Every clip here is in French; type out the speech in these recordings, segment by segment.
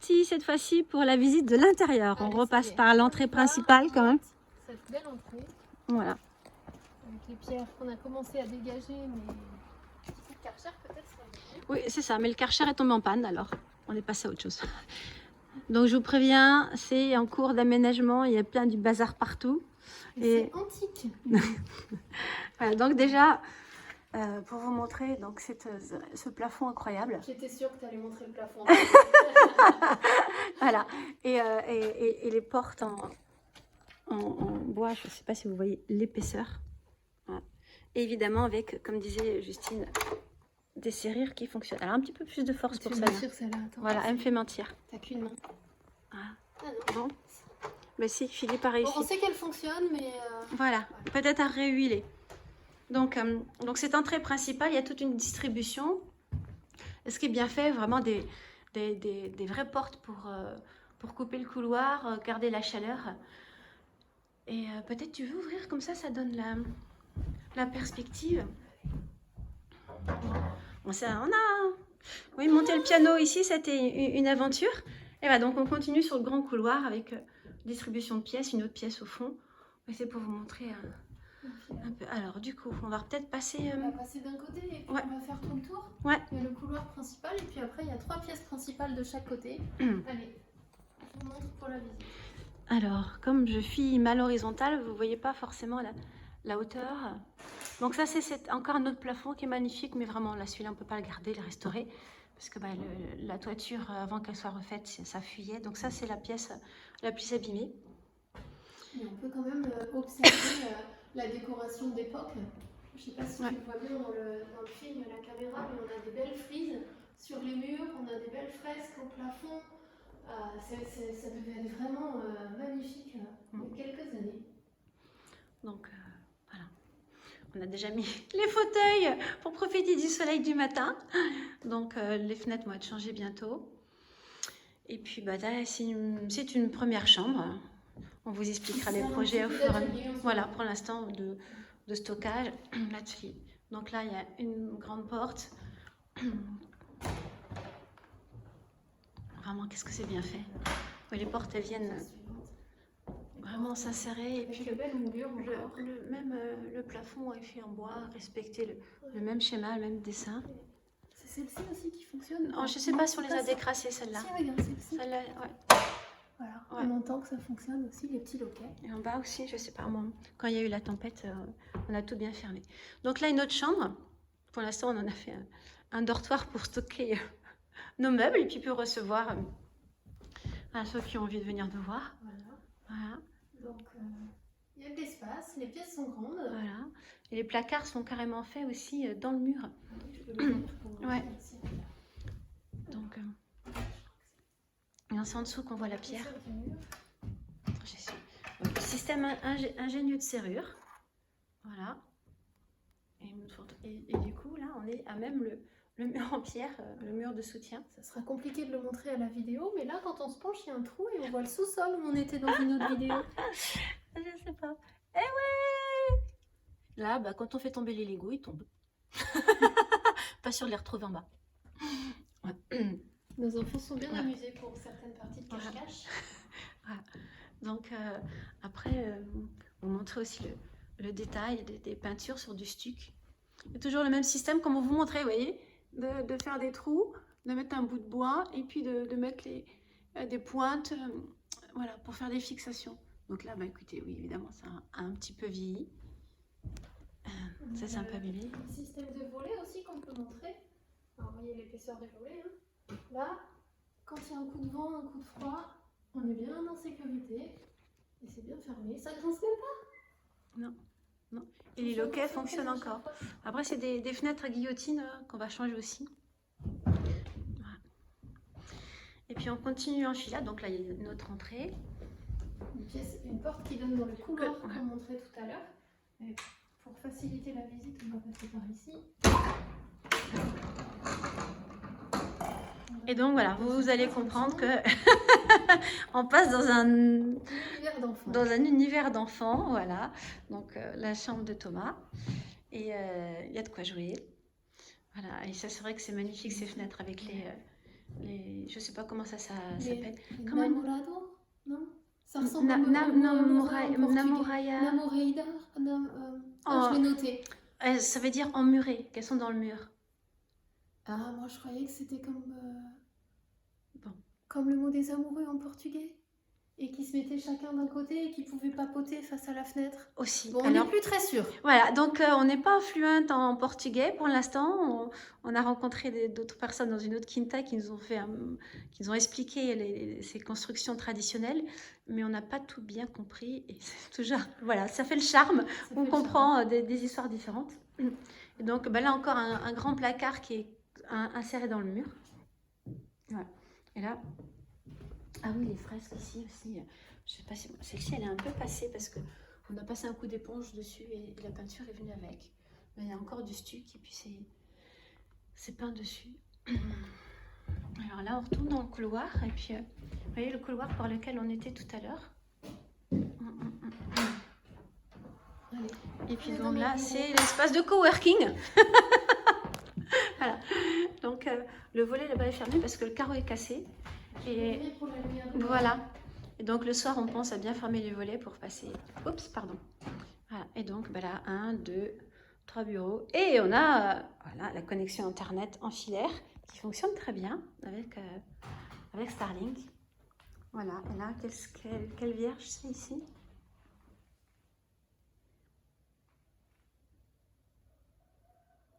parti cette fois-ci pour la visite de l'intérieur. On Allez, repasse ça y est. par l'entrée principale quand même. Cette belle entrée, Voilà. avec les pierres qu'on a commencé à dégager, mais le Karcher peut-être serait mieux. Oui, c'est ça, mais le Karcher est tombé en panne, alors on est passé à autre chose. Donc je vous préviens, c'est en cours d'aménagement, il y a plein du bazar partout. Et c'est antique. Voilà, donc déjà, pour vous montrer donc, ce plafond incroyable. J'étais sûre que tu allais montrer le plafond. Voilà, et les portes en bois, je ne sais pas si vous voyez l'épaisseur. Voilà. Et évidemment avec, comme disait Justine, des serrures qui fonctionnent. Alors un petit peu plus de force pour ça. Celle-là. Voilà, elle me fait mentir. T'as qu'une main. Voilà. Ah non. Bon, mais si, Philippe a réussi. Bon, on sait qu'elle fonctionne, mais... Voilà, peut-être à réhuiler. Donc cette entrée principale, il y a toute une distribution. Et ce qui est bien fait, vraiment des vraies portes pour couper le couloir, garder la chaleur. Et peut-être tu veux ouvrir comme ça donne la perspective. Bon, ça, on a... Oui, monter le piano ici, c'était une aventure. Et voilà, donc on continue sur le grand couloir avec distribution de pièces, une autre pièce au fond. C'est pour vous montrer un peu. Alors du coup, on va peut-être passer... On va passer d'un côté et puis ouais. on va faire tout le tour. Ouais. Il y a le couloir principal et puis après il y a 3 pièces principales de chaque côté. Allez, je vous montre pour la visite. Alors, comme je filme à l'horizontale, vous ne voyez pas forcément la hauteur. Donc ça, c'est encore un autre plafond qui est magnifique, mais vraiment, là, celui-là, on ne peut pas le garder, le restaurer, parce que la toiture, avant qu'elle soit refaite, ça fuyait. Donc ça, c'est la pièce la plus abîmée. Et on peut quand même observer la décoration d'époque. Je ne sais pas si tu le vois bien dans le film, la caméra, mais on a des belles frises sur les murs, on a des belles fresques au plafond. Ça devait être vraiment magnifique il y a quelques années. Donc voilà, on a déjà mis les fauteuils pour profiter du soleil du matin. Donc les fenêtres vont être changées bientôt. Et puis c'est une première chambre. On vous expliquera les projets au fur et à mesure. Voilà, pour l'instant de stockage là-dessus. Donc là, il y a une grande porte. Vraiment, qu'est-ce que c'est bien fait. Oui, les portes, elles viennent vraiment s'insérer. Et puis le plafond est fait en bois, respecter le même schéma, le même dessin. C'est celle-ci aussi qui fonctionne. Oh, je ne sais pas si on les a décrassées, celle-là. Si, regarde, celle-ci. Celle-là, ouais. Voilà, on entend que ça fonctionne aussi, les petits loquets. Et en bas aussi, je sais pas, quand il y a eu la tempête, on a tout bien fermé. Donc là, une autre chambre. Pour l'instant, on en a fait un dortoir pour stocker nos meubles et puis pour recevoir ceux qui ont envie de venir nous voir. Voilà. Donc, il y a de l'espace, les pièces sont grandes. Voilà. Et les placards sont carrément faits aussi dans le mur. Ouais. Donc, c'est en dessous qu'on voit la pierre. Donc, système ingénieux de serrure. Voilà. Et du coup, là, on est à même le mur en pierre, le mur de soutien. Ça sera compliqué de le montrer à la vidéo, mais là, quand on se penche, il y a un trou et on voit le sous-sol où on était dans une autre vidéo. Je sais pas. Eh ouais! Là, quand on fait tomber les Legos, ils tombent. Pas sûr de les retrouver en bas. Nos enfants sont bien amusés pour certaines parties de cache-cache. Voilà. Donc, après, on montrait aussi le détail des peintures sur du stuc. C'est toujours le même système, comme on vous montrait, vous voyez, de faire des trous, de mettre un bout de bois et puis de mettre des pointes voilà, pour faire des fixations. Donc là, écoutez, oui, évidemment, ça a un petit peu vieilli. Ça, c'est un peu abîmé. Un système de volet aussi qu'on peut montrer. Alors, vous voyez l'épaisseur des volets. Hein. Là, quand il y a un coup de vent, un coup de froid, on est bien en sécurité. Et c'est bien fermé. Ça ne grince même pas. Non. Non. Et les loquets fonctionnent encore. Après, c'est des fenêtres à guillotine qu'on va changer aussi. Voilà. Et puis, on continue en filade. Donc là, il y a une autre entrée. Une porte qui donne dans le couloir qu'on montrait tout à l'heure. Pour faciliter la visite, on va passer par ici. Et donc voilà, vous allez comprendre que on passe dans un univers d'enfant, voilà. Donc la chambre de Thomas, et il y a de quoi jouer. Voilà, et ça c'est vrai que c'est magnifique ces fenêtres avec je sais pas comment ça Les s'appelle. Comment namorado? Non? Ça ressemble à amoureux en portugais. Namoraya. Namoreida? Je l'ai noté. Ça veut dire emmurées, qu'elles sont dans le mur. Ah, moi je croyais que c'était Bon. comme le mot des amoureux en portugais. Et qui se mettaient chacun d'un côté et qui pouvaient papoter face à la fenêtre. Aussi. Bon, on n'est plus très sûr. Voilà, donc on n'est pas fluente en portugais pour l'instant. On a rencontré d'autres personnes dans une autre quinta qui nous ont expliqué ces constructions traditionnelles, mais on n'a pas tout bien compris. Et c'est toujours, voilà, ça fait le charme. On comprend des histoires différentes. Et donc là encore un grand placard qui est inséré dans le mur. Voilà. Et là. Ah oui, les fresques ici aussi. Je sais pas si celle-ci elle est un peu passée parce que on a passé un coup d'éponge dessus et la peinture est venue avec. Mais il y a encore du stuc et puis c'est peint dessus. Alors là, on retourne dans le couloir et puis vous voyez le couloir par lequel on était tout à l'heure. Et puis donc là, c'est l'espace de coworking. Voilà. Donc le volet là-bas est fermé parce que le carreau est cassé. Et voilà. Et donc le soir, on pense à bien fermer les volets pour passer. Oups, pardon. Voilà. Et donc là, 1, 2, 3 bureaux. Et on a voilà, la connexion Internet en filaire qui fonctionne très bien avec Starlink. Voilà. Et là, quelle vierge c'est ici?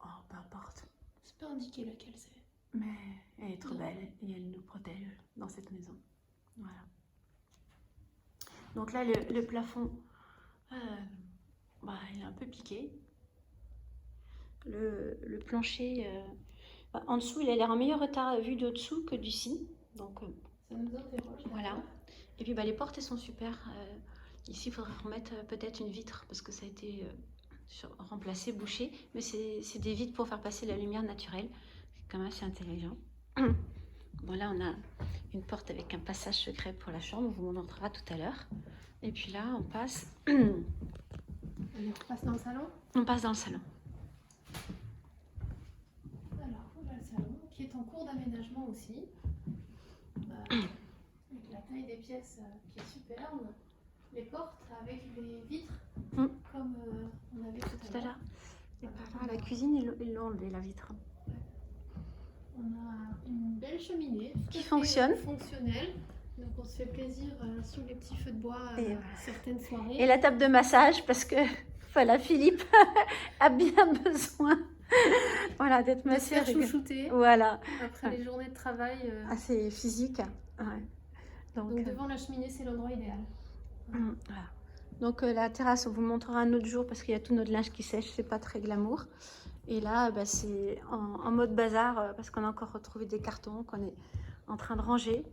Oh, peu importe. C'est pas indiqué laquelle c'est. Mais elle est trop belle et elle nous protège dans cette maison. Voilà. Donc là, le plafond, il est un peu piqué. Le plancher, en dessous, il a l'air en meilleur état vu d'au-dessous que d'ici. Donc, ça nous interroge. Voilà. Et puis les portes, elles sont super. Ici, il faudrait remettre peut-être une vitre parce que ça a été remplacé, bouché. Mais c'est des vitres pour faire passer la lumière naturelle. C'est quand même assez intelligent. Bon, là, on a une porte avec un passage secret pour la chambre. On vous montrera tout à l'heure. Et puis là, on passe. Allez, on passe dans le salon. On passe dans le salon. Alors, voilà le salon qui est en cours d'aménagement aussi. Avec la taille des pièces qui est superbe. Les portes avec les vitres, comme on avait tout à l'heure. Et par là, la cuisine, ils l'ont enlevé, la vitre. On a une belle cheminée qui fonctionne. Fonctionnelle. Donc on se fait plaisir sous les petits feux de bois certaines soirées. Et la table de massage parce que voilà, Philippe a bien besoin voilà, d'être massé. De se faire chouchouter. Voilà. Après les journées de travail. Assez physique. Ouais. Donc devant la cheminée, c'est l'endroit idéal. Voilà. Donc la terrasse, on vous montrera un autre jour parce qu'il y a tout notre linge qui sèche, c'est pas très glamour. Et là, c'est en mode bazar parce qu'on a encore retrouvé des cartons qu'on est en train de ranger.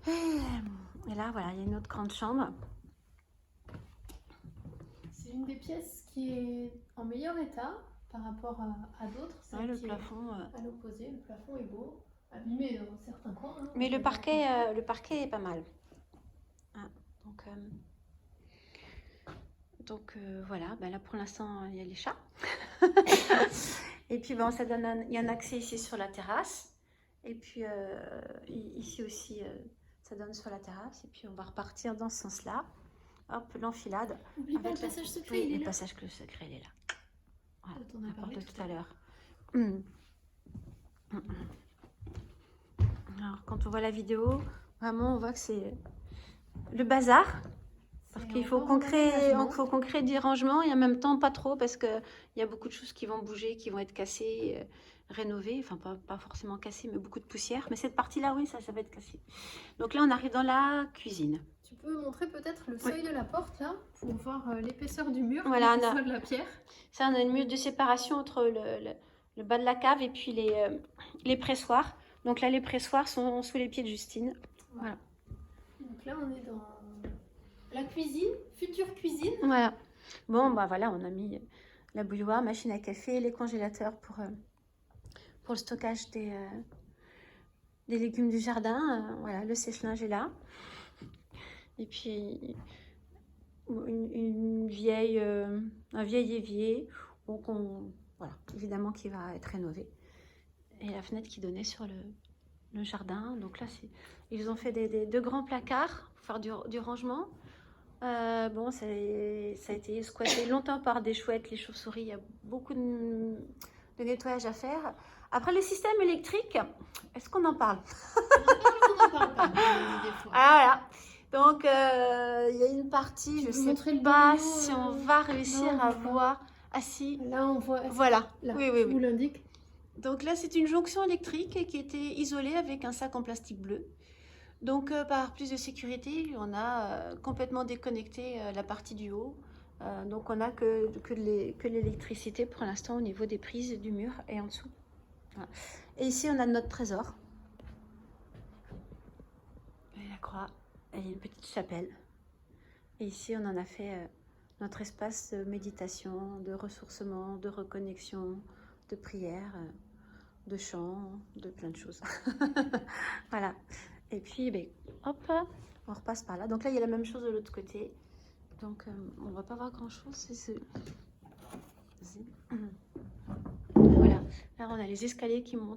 Et là, voilà, il y a une autre grande chambre. C'est une des pièces qui est en meilleur état par rapport à d'autres. Ouais, le plafond. À l'opposé, le plafond est beau, abîmé dans certains coins. Hein, mais le parquet est pas mal. Ah, donc voilà, là pour l'instant, il y a les chats. Et puis ça donne il y a un accès ici sur la terrasse. Et puis ici aussi, ça donne sur la terrasse. Et puis on va repartir dans ce sens-là. Hop, l'enfilade. N'oublie pas le passage secret, il est là. Le passage secret, il est là. Voilà, on a parlé tout à l'heure. Alors, quand on voit la vidéo, vraiment, on voit que c'est le bazar. Parce qu'il faut qu'on crée des rangements et en même temps pas trop parce qu'il y a beaucoup de choses qui vont bouger, qui vont être cassées, rénovées. Enfin, pas forcément cassées, mais beaucoup de poussière. Mais cette partie-là, oui, ça va être cassé. Donc là, on arrive dans la cuisine. Tu peux montrer peut-être le seuil de la porte là pour voir l'épaisseur du mur, voilà, l'épaisseur de la pierre. Ça, on a une mur de séparation entre le bas de la cave et puis les pressoirs. Donc là, les pressoirs sont sous les pieds de Justine. Voilà. Donc là, on est dans la cuisine, future cuisine. Voilà. Bon, voilà, on a mis la bouilloire, machine à café, les congélateurs pour le stockage des légumes du jardin. Voilà, le sèche-linge est là. Et puis, un vieil évier, voilà, évidemment qui va être rénové. Et la fenêtre qui donnait sur le jardin. Donc là, ils ont fait deux grands placards pour faire du rangement. Bon, ça a été squatté longtemps par des chouettes, les chauves-souris. Il y a beaucoup de nettoyage à faire. Après, le système électrique, est-ce qu'on en parle? On n'en parle pas des fois. Ah, voilà. Donc, il y a une partie, je ne sais pas si on va réussir à voir. Ah si, Là, on voit. voilà. Là, Oui, je vous l'indique. Donc là, c'est une jonction électrique qui était isolée avec un sac en plastique bleu. Donc, par plus de sécurité, on a complètement déconnecté la partie du haut. Donc, on n'a que l'électricité pour l'instant au niveau des prises du mur et en dessous. Voilà. Et ici, on a notre trésor. Et la croix et une petite chapelle. Et ici, on en a fait notre espace de méditation, de ressourcement, de reconnexion, de prière, de chant, de plein de choses. Voilà. Et puis, ben, hop, on repasse par là. Donc là, il y a la même chose de l'autre côté. Donc, on va pas voir grand-chose. Voilà. Là, on a les escaliers qui montent.